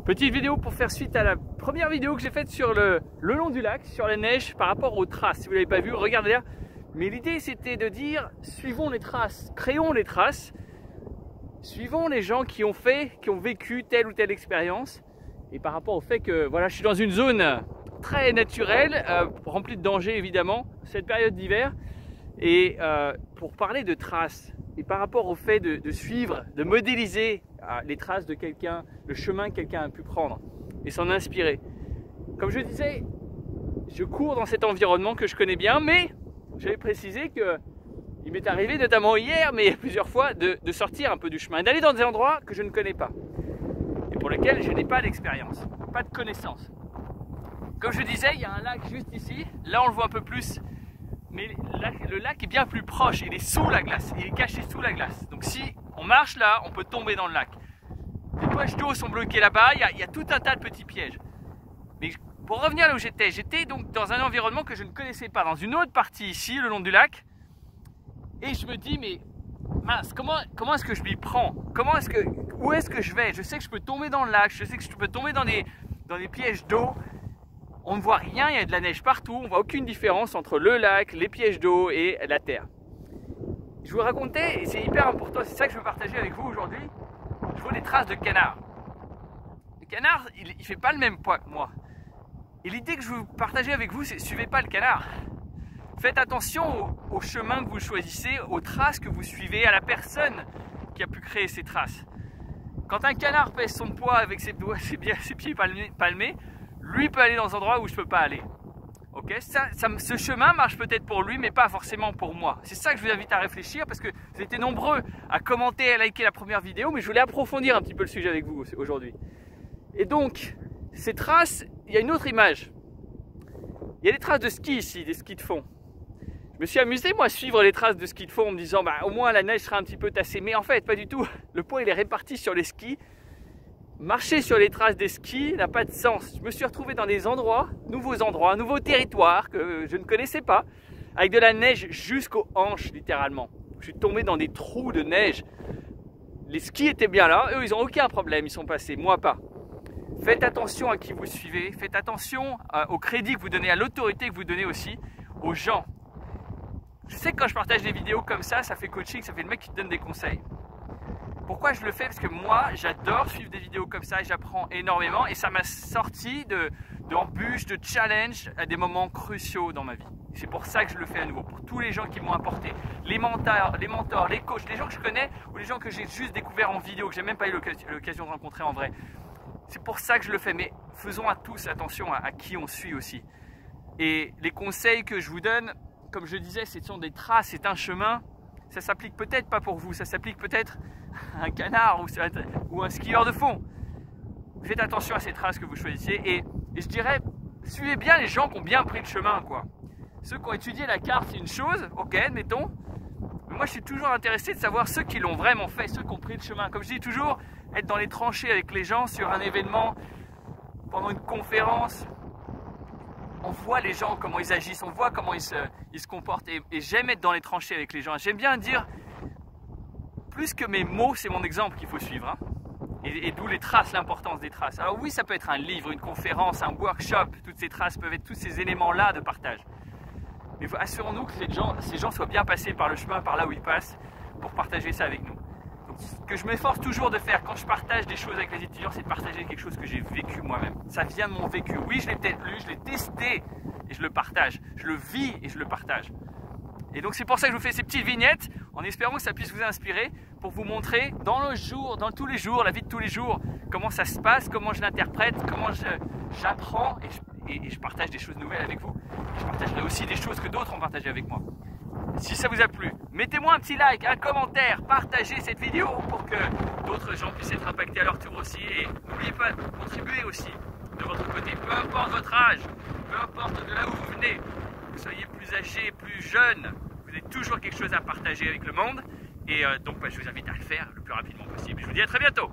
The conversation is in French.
Petite vidéo pour faire suite à la première vidéo que j'ai faite sur le long du lac, sur la neige par rapport aux traces. Si vous ne l'avez pas vu, regardez là. Mais l'idée c'était de dire, suivons les traces, créons les traces, suivons les gens qui ont vécu telle ou telle expérience. Et par rapport au fait que voilà, je suis dans une zone très naturelle, remplie de dangers évidemment, cette période d'hiver. Et pour parler de traces, et par rapport au fait de suivre, de modéliser les traces de quelqu'un, le chemin que quelqu'un a pu prendre et s'en inspirer. Comme je disais, je cours dans cet environnement que je connais bien, mais j'avais précisé que il m'est arrivé, notamment hier, mais plusieurs fois, de sortir un peu du chemin, d'aller dans des endroits que je ne connais pas et pour lesquels je n'ai pas d'expérience, pas de connaissance. Comme je disais, il y a un lac juste ici, là on le voit un peu plus, mais le lac est bien plus proche, il est sous la glace, il est caché sous la glace. Donc si on marche là, on peut tomber dans le lac. Les poches d'eau sont bloquées là-bas, il y a tout un tas de petits pièges. Mais pour revenir là où j'étais donc dans un environnement que je ne connaissais pas, dans une autre partie ici, le long du lac. Et je me dis, mais mince, comment est-ce que je m'y prends? Où est-ce que je vais? Je sais que je peux tomber dans le lac, je sais que je peux tomber dans des pièges d'eau. On ne voit rien, il y a de la neige partout, on ne voit aucune différence entre le lac, les pièges d'eau et la terre. Je vous racontais, et c'est hyper important, c'est ça que je veux partager avec vous aujourd'hui, je vois des traces de canard. Le canard, il ne fait pas le même poids que moi. Et l'idée que je veux partager avec vous, c'est suivez pas le canard. Faites attention au chemin que vous choisissez, aux traces que vous suivez, à la personne qui a pu créer ces traces. Quand un canard pèse son poids avec ses pieds palmés, lui peut aller dans un endroit où je ne peux pas aller. Okay, ce chemin marche peut-être pour lui, mais pas forcément pour moi. C'est ça que je vous invite à réfléchir, parce que vous étiez nombreux à commenter et à liker la première vidéo, mais je voulais approfondir un petit peu le sujet avec vous aujourd'hui. Et donc, ces traces, il y a une autre image. Il y a des traces de ski ici, des skis de fond. Je me suis amusé, moi, à suivre les traces de ski de fond en me disant, bah, au moins la neige sera un petit peu tassée. Mais en fait, pas du tout. Le poids, il est réparti sur les skis. Marcher sur les traces des skis n'a pas de sens. Je me suis retrouvé dans des endroits, nouveaux territoires que je ne connaissais pas, avec de la neige jusqu'aux hanches littéralement. Je suis tombé dans des trous de neige. Les skis étaient bien là, eux ils n'ont aucun problème, ils sont passés, moi pas. Faites attention à qui vous suivez, faites attention au crédit que vous donnez, à l'autorité que vous donnez aussi aux gens. Je sais que quand je partage des vidéos comme ça fait coaching, ça fait le mec qui te donne des conseils. Pourquoi je le fais? Parce que moi, j'adore suivre des vidéos comme ça et j'apprends énormément. Et ça m'a sorti d'embûches, de challenges à des moments cruciaux dans ma vie. C'est pour ça que je le fais à nouveau, pour tous les gens qui m'ont apporté. Les mentors, les coachs, les gens que je connais ou les gens que j'ai juste découverts en vidéo, que j'ai même pas eu l'occasion de rencontrer en vrai. C'est pour ça que je le fais. Mais faisons à tous attention à qui on suit aussi. Et les conseils que je vous donne, comme je disais, ce sont des traces, c'est un chemin. Ça s'applique peut-être pas pour vous, ça s'applique peut-être à un canard ou un skieur de fond. Faites attention à ces traces que vous choisissez et je dirais, suivez bien les gens qui ont bien pris le chemin, quoi. Ceux qui ont étudié la carte, c'est une chose, ok, admettons. Mais moi, je suis toujours intéressé de savoir ceux qui l'ont vraiment fait, ceux qui ont pris le chemin. Comme je dis toujours, être dans les tranchées avec les gens sur un événement, pendant une conférence. On voit les gens, comment ils agissent, on voit comment ils se comportent et j'aime être dans les tranchées avec les gens. J'aime bien dire, plus que mes mots, c'est mon exemple qu'il faut suivre. Hein. Et d'où les traces, l'importance des traces. Alors oui, ça peut être un livre, une conférence, un workshop, toutes ces traces peuvent être tous ces éléments-là de partage. Mais assurons-nous que ces gens soient bien passés par le chemin, par là où ils passent, pour partager ça avec nous. Donc, ce que je m'efforce toujours de faire quand je partage des choses avec les étudiants, c'est de partager quelque chose que j'ai vécu moi-même. Ça vient de mon vécu. Oui, je l'ai peut-être lu, je l'ai testé et je le partage. Je le vis et je le partage. Et donc c'est pour ça que je vous fais ces petites vignettes, en espérant que ça puisse vous inspirer pour vous montrer dans tous les jours, la vie de tous les jours, comment ça se passe, comment je l'interprète, comment j'apprends et je partage des choses nouvelles avec vous. Je partagerai aussi des choses que d'autres ont partagées avec moi. Si ça vous a plu, mettez-moi un petit like, un commentaire, partagez cette vidéo pour que d'autres gens puissent être impactés à leur tour aussi. Et n'oubliez pas de contribuer aussi de votre côté, peu importe votre âge, peu importe de là où vous venez, que vous soyez plus âgé, plus jeune, vous avez toujours quelque chose à partager avec le monde. Et donc je vous invite à le faire le plus rapidement possible. Je vous dis à très bientôt.